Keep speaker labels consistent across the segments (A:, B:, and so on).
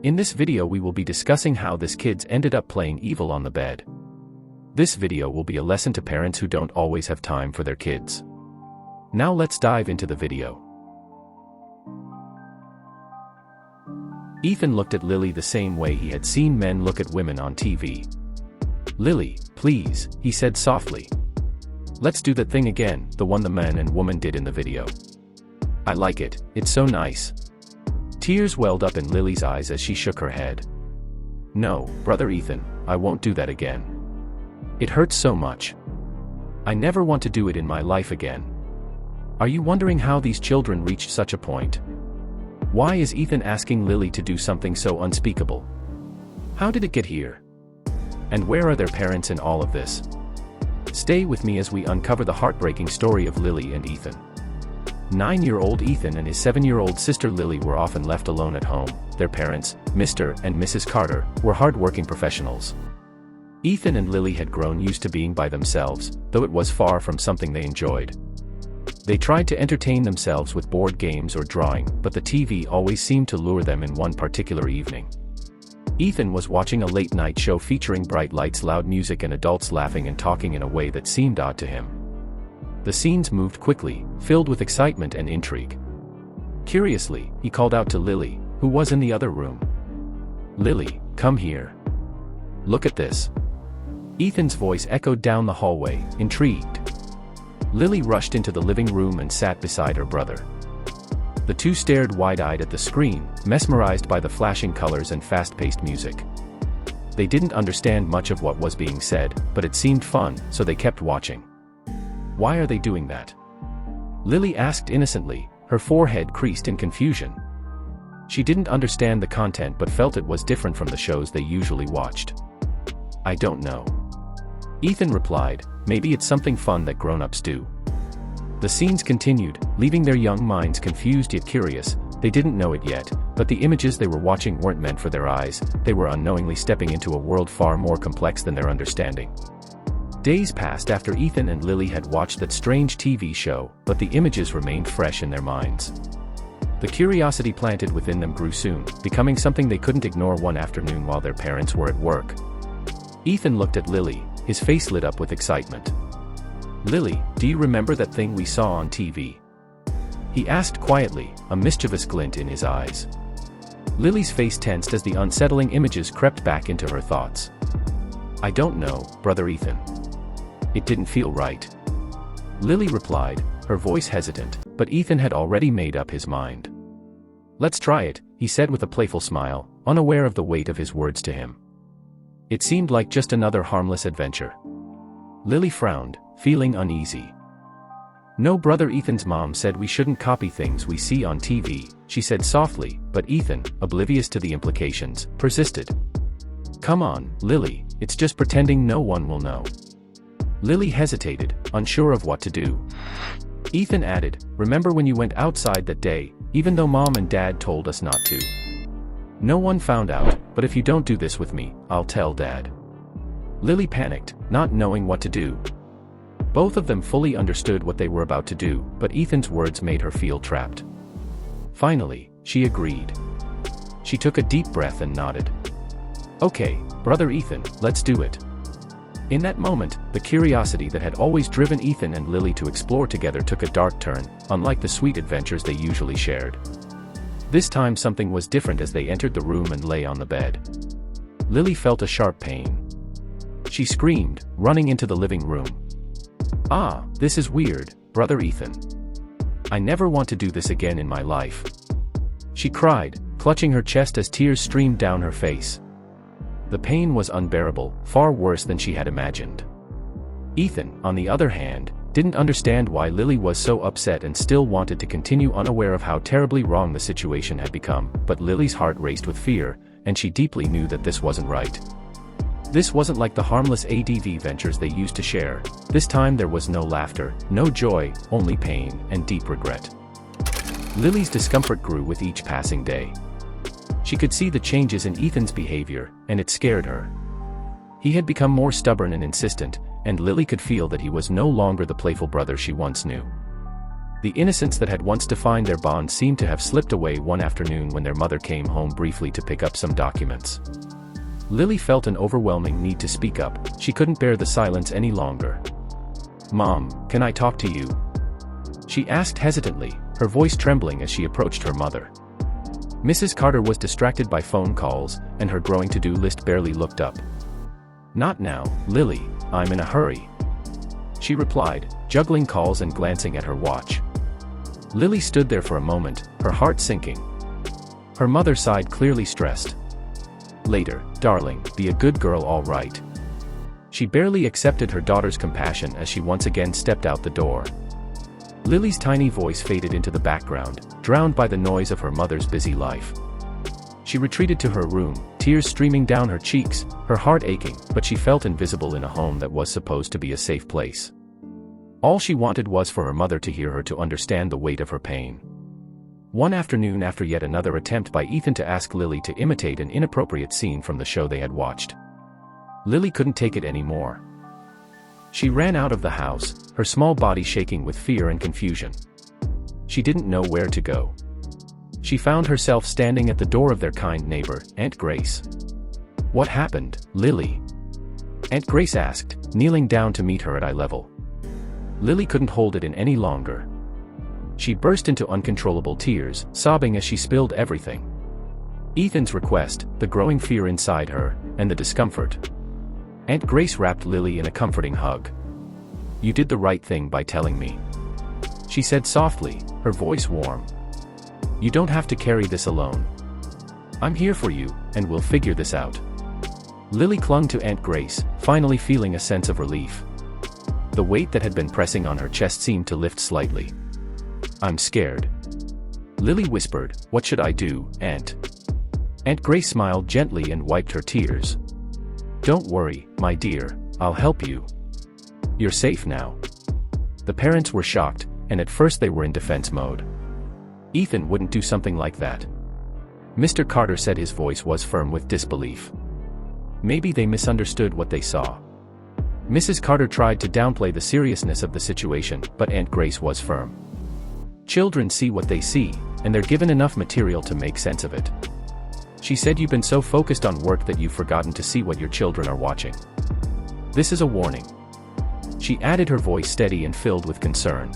A: In this video we will be discussing how this kids ended up playing evil on the bed. This video will be a lesson to parents who don't always have time for their kids. Now let's dive into the video. Ethan looked at Lily the same way he had seen men look at women on TV. "Lily, please," he said softly. "Let's do that thing again, the one the man and woman did in the video. I like it, it's so nice." Tears welled up in Lily's eyes as she shook her head. "No, brother Ethan, I won't do that again. It hurts so much. I never want to do it in my life again." Are you wondering how these children reached such a point? Why is Ethan asking Lily to do something so unspeakable? How did it get here? And where are their parents in all of this? Stay with me as we uncover the heartbreaking story of Lily and Ethan. 9-year-old Ethan and his 7-year-old sister Lily were often left alone at home. Their parents, Mr. and Mrs. Carter, were hard-working professionals. Ethan and Lily had grown used to being by themselves, though it was far from something they enjoyed. They tried to entertain themselves with board games or drawing, but the TV always seemed to lure them in one particular evening. Ethan was watching a late-night show featuring bright lights, loud music, and adults laughing and talking in a way that seemed odd to him. The scenes moved quickly, filled with excitement and intrigue. Curiously, he called out to Lily, who was in the other room. "Lily, come here. Look at this." Ethan's voice echoed down the hallway, intrigued. Lily rushed into the living room and sat beside her brother. The two stared wide-eyed at the screen, mesmerized by the flashing colors and fast-paced music. They didn't understand much of what was being said, but it seemed fun, so they kept watching. "Why are they doing that?" Lily asked innocently, her forehead creased in confusion. She didn't understand the content but felt it was different from the shows they usually watched. "I don't know," Ethan replied. "Maybe it's something fun that grown-ups do." The scenes continued, leaving their young minds confused yet curious. They didn't know it yet, but the images they were watching weren't meant for their eyes. They were unknowingly stepping into a world far more complex than their understanding. Days passed after Ethan and Lily had watched that strange TV show, but the images remained fresh in their minds. The curiosity planted within them grew soon, becoming something they couldn't ignore one afternoon while their parents were at work. Ethan looked at Lily, his face lit up with excitement. "Lily, do you remember that thing we saw on TV?" he asked quietly, a mischievous glint in his eyes. Lily's face tensed as the unsettling images crept back into her thoughts. "I don't know, brother Ethan. It didn't feel right," Lily replied, her voice hesitant, but Ethan had already made up his mind. "Let's try it," he said with a playful smile, unaware of the weight of his words to him. It seemed like just another harmless adventure. Lily frowned, feeling uneasy. "No, brother Ethan's mom said we shouldn't copy things we see on TV," she said softly, but Ethan, oblivious to the implications, persisted. "Come on, Lily, it's just pretending no one will know." Lily hesitated, unsure of what to do. Ethan added, "Remember when you went outside that day, even though Mom and Dad told us not to? No one found out, but if you don't do this with me, I'll tell Dad." Lily panicked, not knowing what to do. Both of them fully understood what they were about to do, but Ethan's words made her feel trapped. Finally, she agreed. She took a deep breath and nodded. "Okay, brother Ethan, let's do it." In that moment, the curiosity that had always driven Ethan and Lily to explore together took a dark turn, unlike the sweet adventures they usually shared. This time something was different as they entered the room and lay on the bed. Lily felt a sharp pain. She screamed, running into the living room. "Ah, this is weird, brother Ethan. I never want to do this again in my life," she cried, clutching her chest as tears streamed down her face. The pain was unbearable, far worse than she had imagined. Ethan, on the other hand, didn't understand why Lily was so upset and still wanted to continue, unaware of how terribly wrong the situation had become, but Lily's heart raced with fear, and she deeply knew that this wasn't right. This wasn't like the harmless ADV ventures they used to share. This time there was no laughter, no joy, only pain and deep regret. Lily's discomfort grew with each passing day. She could see the changes in Ethan's behavior, and it scared her. He had become more stubborn and insistent, and Lily could feel that he was no longer the playful brother she once knew. The innocence that had once defined their bond seemed to have slipped away one afternoon when their mother came home briefly to pick up some documents. Lily felt an overwhelming need to speak up. She couldn't bear the silence any longer. "Mom, can I talk to you?" she asked hesitantly, her voice trembling as she approached her mother. Mrs. Carter was distracted by phone calls, and her growing to-do list barely looked up. "Not now, Lily, I'm in a hurry," she replied, juggling calls and glancing at her watch. Lily stood there for a moment, her heart sinking. Her mother sighed, clearly stressed. "Later, darling, be a good girl, all right." She barely accepted her daughter's compassion as she once again stepped out the door. Lily's tiny voice faded into the background, drowned by the noise of her mother's busy life. She retreated to her room, tears streaming down her cheeks, her heart aching, but she felt invisible in a home that was supposed to be a safe place. All she wanted was for her mother to hear her, to understand the weight of her pain. One afternoon, after yet another attempt by Ethan to ask Lily to imitate an inappropriate scene from the show they had watched, Lily couldn't take it anymore. She ran out of the house, her small body shaking with fear and confusion. She didn't know where to go. She found herself standing at the door of their kind neighbor, Aunt Grace. "What happened, Lily?" Aunt Grace asked, kneeling down to meet her at eye level. Lily couldn't hold it in any longer. She burst into uncontrollable tears, sobbing as she spilled everything. Ethan's request, the growing fear inside her, and the discomfort. Aunt Grace wrapped Lily in a comforting hug. "You did the right thing by telling me," she said softly, her voice warm. "You don't have to carry this alone. I'm here for you, and we'll figure this out." Lily clung to Aunt Grace, finally feeling a sense of relief. The weight that had been pressing on her chest seemed to lift slightly. "I'm scared," Lily whispered. "What should I do, Aunt?" Aunt Grace smiled gently and wiped her tears. "Don't worry, my dear, I'll help you. You're safe now." The parents were shocked, and at first they were in defense mode. Ethan wouldn't do something like that. Mr. Carter said, his voice was firm with disbelief. Maybe they misunderstood what they saw. Mrs. Carter tried to downplay the seriousness of the situation, but Aunt Grace was firm. "Children see what they see, and they're given enough material to make sense of it." She said, "You've been so focused on work that you've forgotten to see what your children are watching. This is a warning." She added, her voice steady and filled with concern.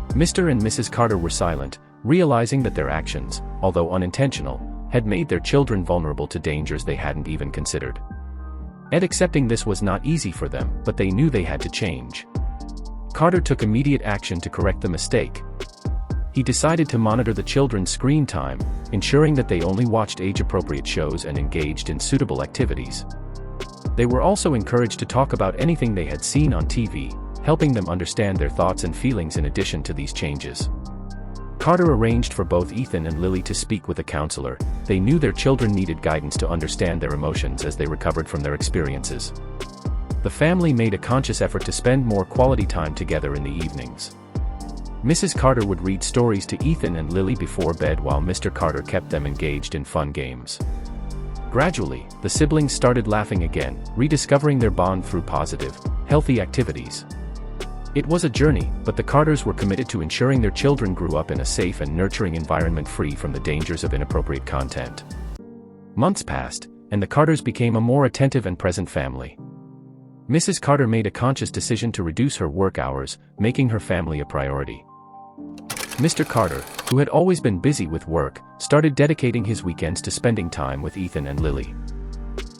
A: Mr. and Mrs. Carter were silent, realizing that their actions, although unintentional, had made their children vulnerable to dangers they hadn't even considered. And accepting this was not easy for them, but they knew they had to change. Carter took immediate action to correct the mistake. He decided to monitor the children's screen time, ensuring that they only watched age-appropriate shows and engaged in suitable activities. They were also encouraged to talk about anything they had seen on TV, helping them understand their thoughts and feelings in addition to these changes. Carter arranged for both Ethan and Lily to speak with a counselor. They knew their children needed guidance to understand their emotions as they recovered from their experiences. The family made a conscious effort to spend more quality time together in the evenings. Mrs. Carter would read stories to Ethan and Lily before bed while Mr. Carter kept them engaged in fun games. Gradually, the siblings started laughing again, rediscovering their bond through positive, healthy activities. It was a journey, but the Carters were committed to ensuring their children grew up in a safe and nurturing environment free from the dangers of inappropriate content. Months passed, and the Carters became a more attentive and present family. Mrs. Carter made a conscious decision to reduce her work hours, making her family a priority. Mr. Carter, who had always been busy with work, started dedicating his weekends to spending time with Ethan and Lily.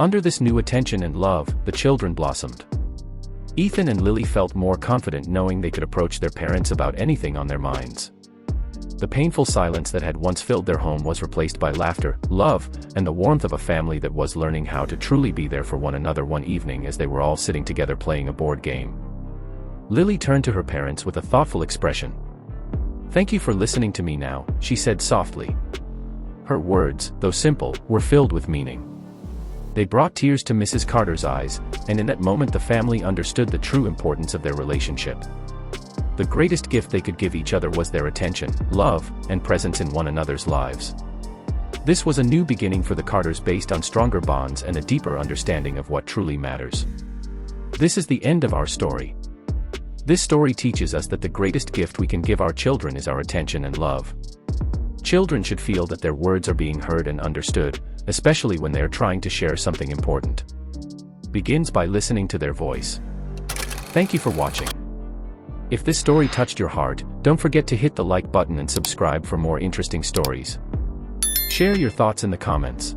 A: Under this new attention and love, the children blossomed. Ethan and Lily felt more confident knowing they could approach their parents about anything on their minds. The painful silence that had once filled their home was replaced by laughter, love, and the warmth of a family that was learning how to truly be there for one another. One evening, as they were all sitting together playing a board game, Lily turned to her parents with a thoughtful expression. "Thank you for listening to me now," she said softly. Her words, though simple, were filled with meaning. They brought tears to Mrs. Carter's eyes, and in that moment the family understood the true importance of their relationship. The greatest gift they could give each other was their attention, love, and presence in one another's lives. This was a new beginning for the Carters based on stronger bonds and a deeper understanding of what truly matters. This is the end of our story. This story teaches us that the greatest gift we can give our children is our attention and love. Children should feel that their words are being heard and understood, especially when they are trying to share something important. Begins by listening to their voice. Thank you for watching. If this story touched your heart, don't forget to hit the like button and subscribe for more interesting stories. Share your thoughts in the comments.